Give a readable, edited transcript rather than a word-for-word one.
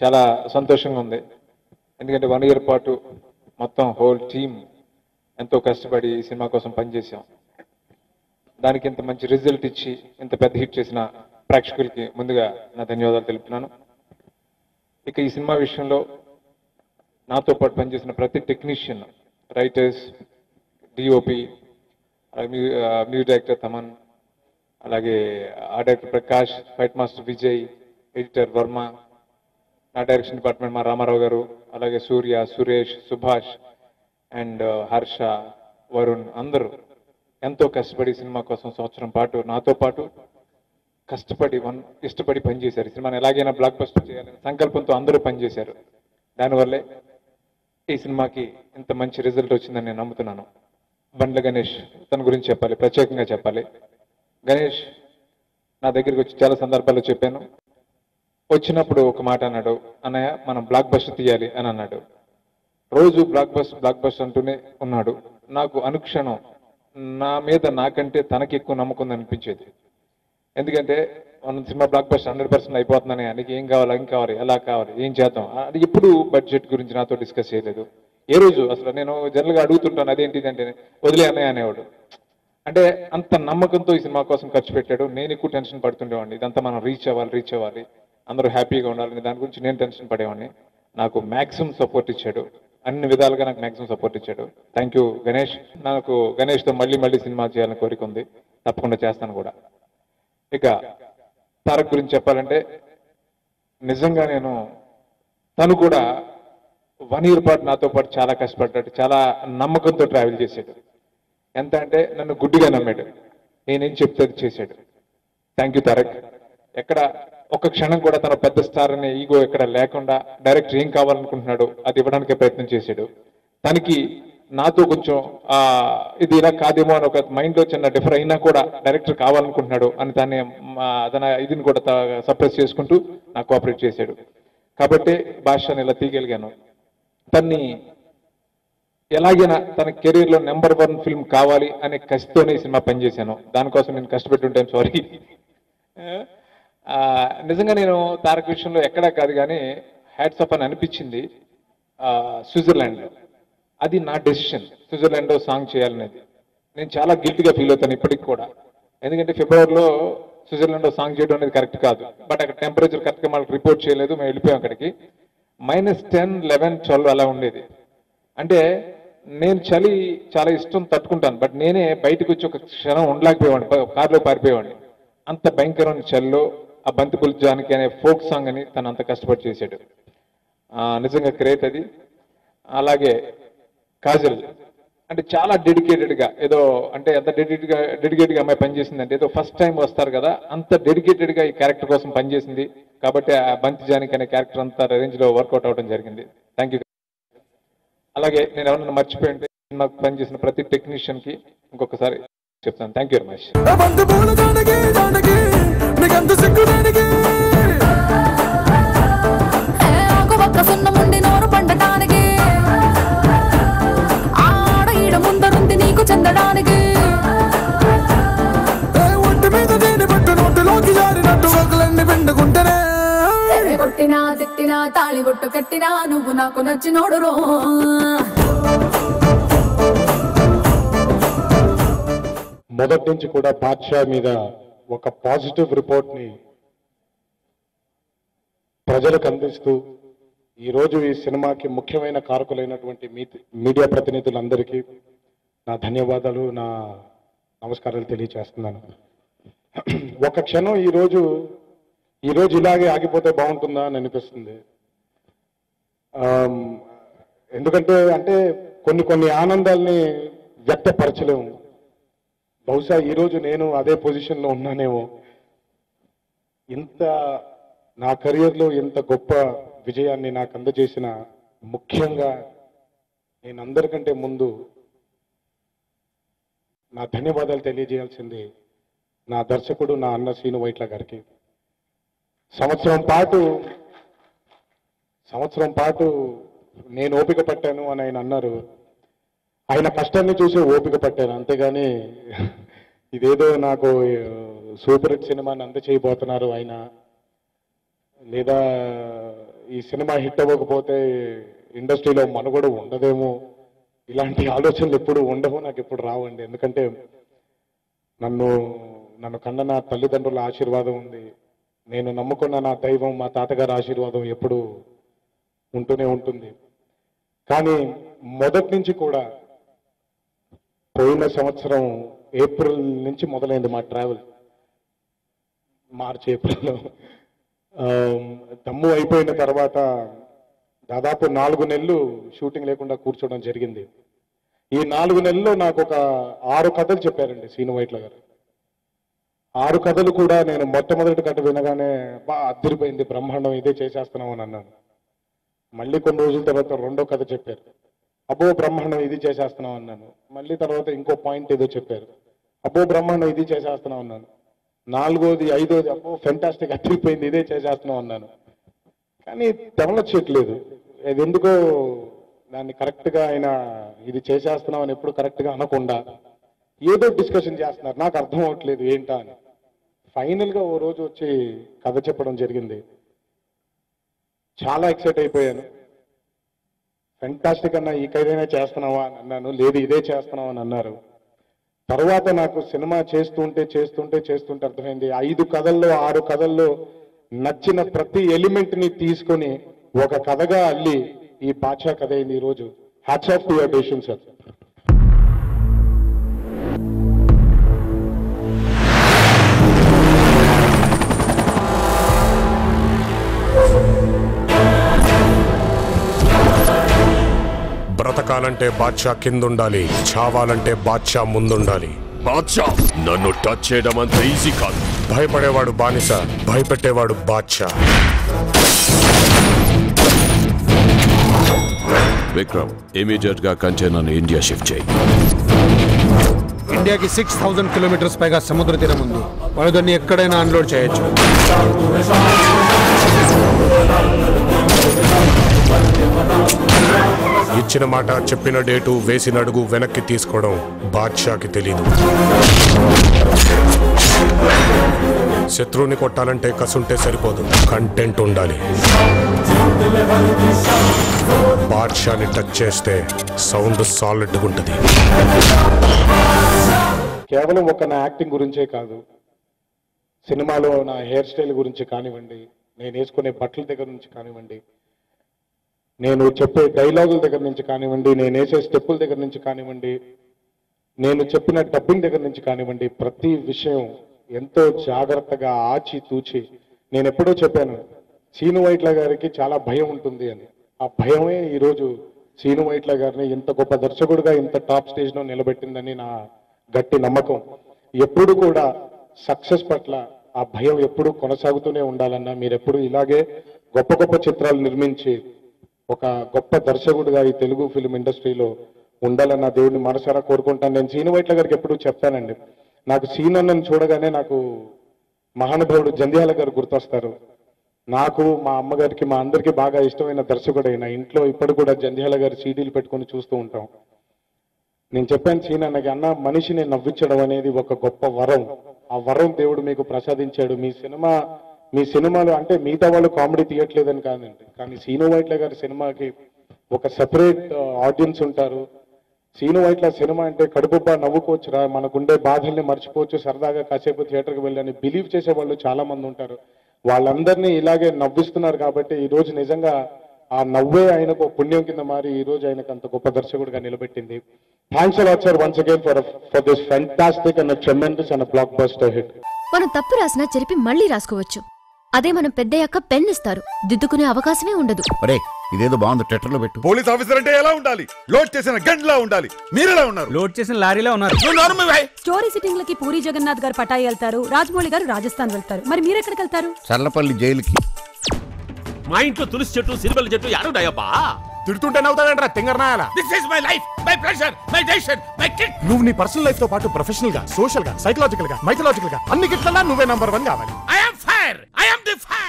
చాలా సంతోషంగా ఉంది. ఎందుకంటే 1 year పాటు మొత్తం హోల్ టీమ్ ఎంతో కష్టపడి ఈ సినిమా కోసం పనిచేసాం. దానికి ఇంత మంచి రిజల్ట్ ఇచ్చి ఇంత పెద్ద హిట్ చేసిన ప్రేక్షకులకి ముందుగా నా ధన్యవాదాలు తెలుపుతున్నాను. ఇక ఈ సినిమా విషయంలో నాతో పాటు పనిచేసిన ప్రతి technician, writers, DOP, music director Thaman, అలాగే art director Prakash, fight master Vijay, editor Varma, నా డైరెక్షన్ డిపార్ట్మెంట్ మా రామారావు గారు, అలాగే సూర్య, సురేష్, సుభాష్ అండ్ హర్ష, వరుణ్ అందరూ ఎంతో కష్టపడి సినిమా కోసం సంవత్సరం పాటు నాతో పాటు కష్టపడి ఇష్టపడి పనిచేశారు. ఈ సినిమాని ఎలాగైనా బ్లాక్ బస్టర్ చేయాలని సంకల్పంతో అందరూ పనిచేశారు. దానివల్లే ఈ సినిమాకి ఇంత మంచి రిజల్ట్ వచ్చిందని నేను నమ్ముతున్నాను. బండ్ల గణేష్, తన గురించి చెప్పాలి, ప్రత్యేకంగా చెప్పాలి. గణేష్ నా దగ్గరికి వచ్చి చాలా సందర్భాల్లో చెప్పాను. వచ్చినప్పుడు ఒక మాట అన్నాడు, అన్నయ్య మనం బ్లాక్ బస్టర్ తీయాలి అని అన్నాడు. రోజు బ్లాక్ బస్టర్ అంటూనే ఉన్నాడు. నాకు అనుక్షణం నా మీద నాకంటే తనకి ఎక్కువ నమ్మకం అనిపించేది. ఎందుకంటే మనం సినిమా బ్లాక్ బస్టర్ 100% అయిపోతుందని, నీకు ఏం కావాలి, ఏం కావాలి, ఎలా కావాలి, ఏం చేద్దాం, అది ఎప్పుడు బడ్జెట్ గురించి నాతో డిస్కస్ చేయలేదు. ఏ రోజు అసలు నేను జనరల్గా అడుగుతుంటాను అదేంటిదంటే వదిలే అన్నయ్య అనేవాడు. అంటే అంత నమ్మకంతో ఈ సినిమా కోసం ఖర్చు పెట్టాడు. నేను ఎక్కువ టెన్షన్ పడుతుండేవాడిని, ఇదంతా మనం రీచ్ అవ్వాలి, అందరూ హ్యాపీగా ఉండాలని దాని గురించి నేను టెన్షన్ పడేవాడిని. నాకు మ్యాక్సిమం సపోర్ట్ ఇచ్చాడు, అన్ని విధాలుగా నాకు మ్యాక్సిమం సపోర్ట్ ఇచ్చాడు. Thank you Ganesh. నాకు గణేష్తో మళ్ళీ సినిమా చేయాలని కోరిక ఉంది, తప్పకుండా చేస్తాను కూడా. ఇక తారక్ గురించి చెప్పాలంటే నిజంగా తను కూడా 1 year పాటు నాతో పాటు చాలా కష్టపడ్డాడు, చాలా నమ్మకంతో ట్రావెల్ చేశాడు. ఎంత అంటే నన్ను గుడ్డిగా నమ్మాడు, నేనేం చెప్తే అది చేశాడు. Thank you Tarak. ఎక్కడ ఒక్క క్షణం కూడా తన పెద్ద స్టార్ అనే ఈగో ఎక్కడ లేకుండా డైరెక్టర్ ఏం కావాలనుకుంటున్నాడో అది ఇవ్వడానికే ప్రయత్నం చేశాడు. తనకి నాతో కొంచెం ఇది ఇలా కాదేమో అని ఒక మైండ్లో చిన్న డిఫర్ అయినా కూడా డైరెక్టర్ కావాలనుకుంటున్నాడు అని తన ఇదిని కూడా సప్రెస్ చేసుకుంటూ నాకు కోఆపరేట్ చేశాడు. కాబట్టి భాషను ఇలా తీయగలిగాను. తన్ని ఎలాగైనా తన కెరీర్లో నెంబర్ 1 ఫిల్మ్ కావాలి అనే కసితోనే ఈ సినిమా పనిచేశాను. దానికోసం నేను కష్టపెట్టుంటాను, సారీ. నిజంగా నేను తారక్ విషయంలో ఎక్కడా కాదు కానీ హ్యాట్స్ ఆఫ్ అని అనిపించింది స్విట్జర్లాండ్లో. అది నా డెసిషన్, స్విట్జర్లాండ్లో సాంగ్ చేయాలనేది. నేను చాలా గిల్టీగా ఫీల్ అవుతాను ఇప్పటికి కూడా. ఎందుకంటే ఫిబ్రవరిలో స్విట్జర్లాండ్లో సాంగ్ చేయడం అనేది కరెక్ట్ కాదు. బట్ అక్కడ టెంపరేచర్ కరెక్ట్గా మనకు రిపోర్ట్ చేయలేదు, మేము వెళ్ళిపోయాం అక్కడికి. -10, 11, 12 అలా ఉండేది. అంటే నేను చలి చాలా ఇష్టం, తట్టుకుంటాను. బట్ నేనే బయటకు వచ్చి ఒక క్షణం ఉండలేకపోయేవాడిని, కారులో పారిపోయేవాడిని. అంత భయంకరమైన చలిలో ఆ బంతిపూల జానకి అనే ఫోక్ సాంగ్ అని తను అంత కష్టపడి చేశాడు. నిజంగా గ్రేట్ అది. అలాగే కాజల్ అంటే చాలా డెడికేటెడ్గా, ఏదో అంటే ఎంత డెడికేట్గా అమ్మాయి పనిచేసిందంటే ఏదో ఫస్ట్ టైం వస్తారు కదా, అంత డెడికేటెడ్గా ఈ క్యారెక్టర్ కోసం పనిచేసింది. కాబట్టి ఆ బంతి జానకి అనే క్యారెక్టర్ అంతా రేంజ్లో వర్కౌట్ అవ్వడం జరిగింది. Thank you. అలాగే నేను ఎవరన్నా మర్చిపోయి ఉంటే నాకు పనిచేసిన ప్రతి టెక్నీషియన్కి ఇంకొకసారి చెప్తాను, థ్యాంక్ యూ వెరీ మచ్. కొట్టినా తిట్టినా తాళి బొట్టు కట్టినా నువ్వు నాకు నచ్చినోడు రో. మొదటి నుంచి కూడా బాద్షా మీద ఒక పాజిటివ్ రిపోర్ట్ని ప్రజలకు అందిస్తూ ఈరోజు ఈ సినిమాకి ముఖ్యమైన కారకులైనటువంటి మీడియా ప్రతినిధులందరికీ నా ధన్యవాదాలు, నా నమస్కారాలు తెలియజేస్తున్నాను. ఒక క్షణం ఈరోజు ఇలాగే ఆగిపోతే బాగుంటుందా అని అనిపిస్తుంది. ఎందుకంటే కొన్ని ఆనందాల్ని వ్యక్తపరచలేము. బహుశా ఈరోజు నేను అదే పొజిషన్లో ఉన్నానేమో. నా కెరియర్లో ఇంత గొప్ప విజయాన్ని నాకు అందజేసిన, ముఖ్యంగా నేను అందరికంటే ముందు నా ధన్యవాదాలు తెలియజేయాల్సింది నా దర్శకుడు, నా అన్న శ్రీను వైట్ల గారికి. సంవత్సరం పాటు నేను ఓపిక పట్టాను అని ఆయన అన్నారు. ఆయన కష్టాన్ని చూసి ఓపిక పట్టాను, అంతేగాని ఇదేదో నాకు సూపర్ హిట్ సినిమాని అందచేయబోతున్నారు ఆయన, లేదా ఈ సినిమా హిట్ అవ్వకపోతే ఇండస్ట్రీలో మనుగడ ఉండదేమో, ఇలాంటి ఆలోచనలు ఎప్పుడు ఉండవు, నాకు ఎప్పుడు రావండి. ఎందుకంటే నన్ను కన్న నా తల్లిదండ్రుల ఆశీర్వాదం ఉంది, నేను నమ్ముకున్న నా దైవం మా తాతగారి ఆశీర్వాదం ఎప్పుడు ఉంటూనే ఉంటుంది. కానీ మొదటి నుంచి కూడా పోయిన సంవత్సరం ఏప్రిల్ నుంచి మొదలైంది మా ట్రావెల్. మార్చి ఏప్రిల్లో దమ్ము అయిపోయిన తర్వాత దాదాపు 4 నెలలు షూటింగ్ లేకుండా కూర్చోవడం జరిగింది. ఈ 4 నెలల్లో నాకు ఒక 6 కథలు చెప్పారండి శ్రీను వైట్ల గారు. 6 కథలు కూడా నేను మొట్టమొదటి కథ వినగానే బాగా అద్దరిపోయింది, బ్రహ్మాండం, ఇదే చేసేస్తున్నాం అని అన్నాను. మళ్ళీ కొన్ని రోజుల తర్వాత 2వ కథ చెప్పారు, అబ్బో బ్రహ్మాండం, ఇది చేసేస్తున్నాం అన్నాను. మళ్ళీ తర్వాత ఇంకో పాయింట్ ఏదో చెప్పారు, అబ్బో బ్రహ్మాండం, ఇది చేసేస్తున్నాం అన్నాను. 4వది 5వది అబ్బో ఫెంటాస్టిక్, అద్దరిపోయింది, ఇదే చేసేస్తున్నాం అన్నాను. కానీ తెమలొచ్చట్లేదు. అది ఎందుకో దాన్ని కరెక్ట్గా ఆయన ఇది చేసేస్తున్నాం అని ఎప్పుడు కరెక్ట్గా అనకుండా ఏదో డిస్కషన్ చేస్తున్నారు, నాకు అర్థం అవ్వట్లేదు ఏంటా అని. ఫైనల్గా ఓ రోజు వచ్చి కథ చెప్పడం జరిగింది. చాలా ఎక్సైట్ అయిపోయాను. ఫెంటాస్టిక్ అన్న, ఈ కథైనా చేస్తున్నావా అని అన్నాను. లేదు, ఇదే చేస్తున్నావు అని అన్నారు. తర్వాత నాకు సినిమా చేస్తుంటే అర్థమైంది, 5 కథల్లో 6 కథల్లో నచ్చిన ప్రతి ఎలిమెంట్ ని తీసుకొని ఒక కథగా అల్లి ఈ బాద్షా కథ అయింది ఈరోజు. Hats off to your decision sir. బ్రతకాలంటే బాద్షా కిందుండాలి, చావాలంటే బాద్షా ముందుండాలి. బాద్షా నన్ను టచ్ చేయడం అంత ఈజీ కాదు. భయపడేవాడు బానిస, భయపెట్టేవాడు బాద్షా. విక్రమ్, ఇమీడియట్ గా కంటైనర్ ఇండియా షిఫ్ట్ చేయి. ఇండియాకి 6000 కిలోమీటర్స్ పైగా సముద్ర తీరం ఉంది. వాళ్ళు దాన్ని ఎక్కడైనా అన్లోడ్ చేయొచ్చు. ఇచ్చిన మాట, చెప్పిన డేటు, వేసిన అడుగు వెనక్కి తీసుకోవడం బాద్షాకి తెలీదు. శత్రువుని కొట్టాలంటే కసుంటే సరిపోదు, కంటెంట్ ఉండాలి. బాద్షాని టచ్ చేస్తే సౌండ్ సాలిడ్గా ఉంటుంది. కేవలం ఒక నా యాక్టింగ్ గురించే కాదు, సినిమాలో నా హెయిర్ స్టైల్ గురించి కానివ్వండి, నేను వేసుకునే బట్టల దగ్గర నుంచి కానివ్వండి, నేను చెప్పే డైలాగుల దగ్గర నుంచి కానివ్వండి, నేను వేసే స్టెప్పుల దగ్గర నుంచి కానివ్వండి, నేను చెప్పిన డబ్బింగ్ దగ్గర నుంచి కానివ్వండి, ప్రతి విషయం ఎంతో జాగ్రత్తగా ఆచి తూచి. నేను ఎప్పుడో చెప్పాను, శ్రీను వైట్ల గారికి చాలా భయం ఉంటుంది అని. ఆ భయమే ఈరోజు శ్రీను వైట్ల గారిని ఇంత గొప్ప దర్శకుడుగా ఇంత టాప్ స్టేజ్లో నిలబెట్టిందని నా గట్టి నమ్మకం. ఎప్పుడు కూడా సక్సెస్ పట్ల ఆ భయం ఎప్పుడు కొనసాగుతూనే ఉండాలన్నా, మీరు ఎప్పుడు ఇలాగే గొప్ప గొప్ప చిత్రాలు నిర్మించి ఒక గొప్ప దర్శకుడుగా ఈ తెలుగు ఫిల్మ్ ఇండస్ట్రీలో ఉండాలన్న దేవుడిని మనసారా కోరుకుంటాను. నేను శ్రీను వైట్ల గారికి ఎప్పుడు చెప్తానండి, నాకు సీన్ అన్నను చూడగానే నాకు మహానుభావుడు జంధ్యాల గారు గుర్తొస్తారు. నాకు, మా అమ్మగారికి, మా అందరికీ బాగా ఇష్టమైన దర్శకుడైన ఇంట్లో ఇప్పుడు కూడా జంధ్యాల గారి సీడీలు పెట్టుకొని చూస్తూ ఉంటాం. నేను చెప్పాను సీన్ అన్నకి, అన్న మనిషిని నవ్వించడం అనేది ఒక గొప్ప వరం. ఆ వరం దేవుడు మీకు ప్రసాదించాడు. మీ సినిమాలు అంటే మిగతా వాళ్ళు కామెడీ తీయట్లేదని కాదండి, కానీ శ్రీను వైట్ల గారి సినిమాకి ఒక సెపరేట్ ఆడియన్స్ ఉంటారు. శ్రీను వైట్ల సినిమా అంటే కడుపుబ్బా నవ్వుకోవచ్చురా, మనకుండే బాధల్ని మర్చిపోవచ్చు, సరదాగా కాసేపు థియేటర్కి వెళ్ళని బిలీవ్ చేసే వాళ్ళు చాలా మంది ఉంటారు. వాళ్ళందరినీ ఇలాగే నవ్విస్తున్నారు కాబట్టి ఈరోజు నిజంగా ఆ నవ్వే ఆయనకు పుణ్యం కింద మారి ఈరోజు ఆయనకు అంత గొప్ప దర్శకుడిగా నిలబెట్టింది. Thanks a lot sir once again for this fantastic and a tremendous and a blockbuster hit. మనం తప్పు రాసినా చెరిపి మళ్ళీ రాసుకోవచ్చు. అదే మనం పెద్దయ్యాక పెన్ ఇస్తారు, దిద్దుకునే అవకాశమే ఉండదు. ఇదేదో బాగుంది, ట్విట్టర్లో పెట్టు. పోలీస్ ఆఫీసర్ అంటే ఎలా ఉండాలి? లోడ్ చేసిన గంటలా ఉండాలి. మీరెలా ఉన్నారు? లోడ్ చేసిన లారీలో ఉన్నారు. స్టోరీ సిట్టింగ్ లకి పూరి జగన్నాథ్ గారు పటాయి వెళ్తారు, రాజమౌళి గారు రాజస్థాన్ వెళ్తారు. మరి మీరు ఎక్కడికి వెళ్తారు? చర్లపల్లి జైలుకి. మా ఇంట్లో తులసి చెట్టు, సిరిబల చెట్టు యాడుంటాయబ్బా? తిడుతుంటే నవ్వుతాడంటారా తింగరనాయాల. This is my life, my pressure, my decision, my kid. నువ్వు నీ పర్సనల్ లైఫ్ తో పాటు ప్రొఫెషనల్ గా, సోషల్ గా, సైకలాజికల్ గా, మైథలాజికల్ గా అన్ని గిట్లలా నువ్వే నంబర్ 1 కావాలి. I am fire, I am the fire.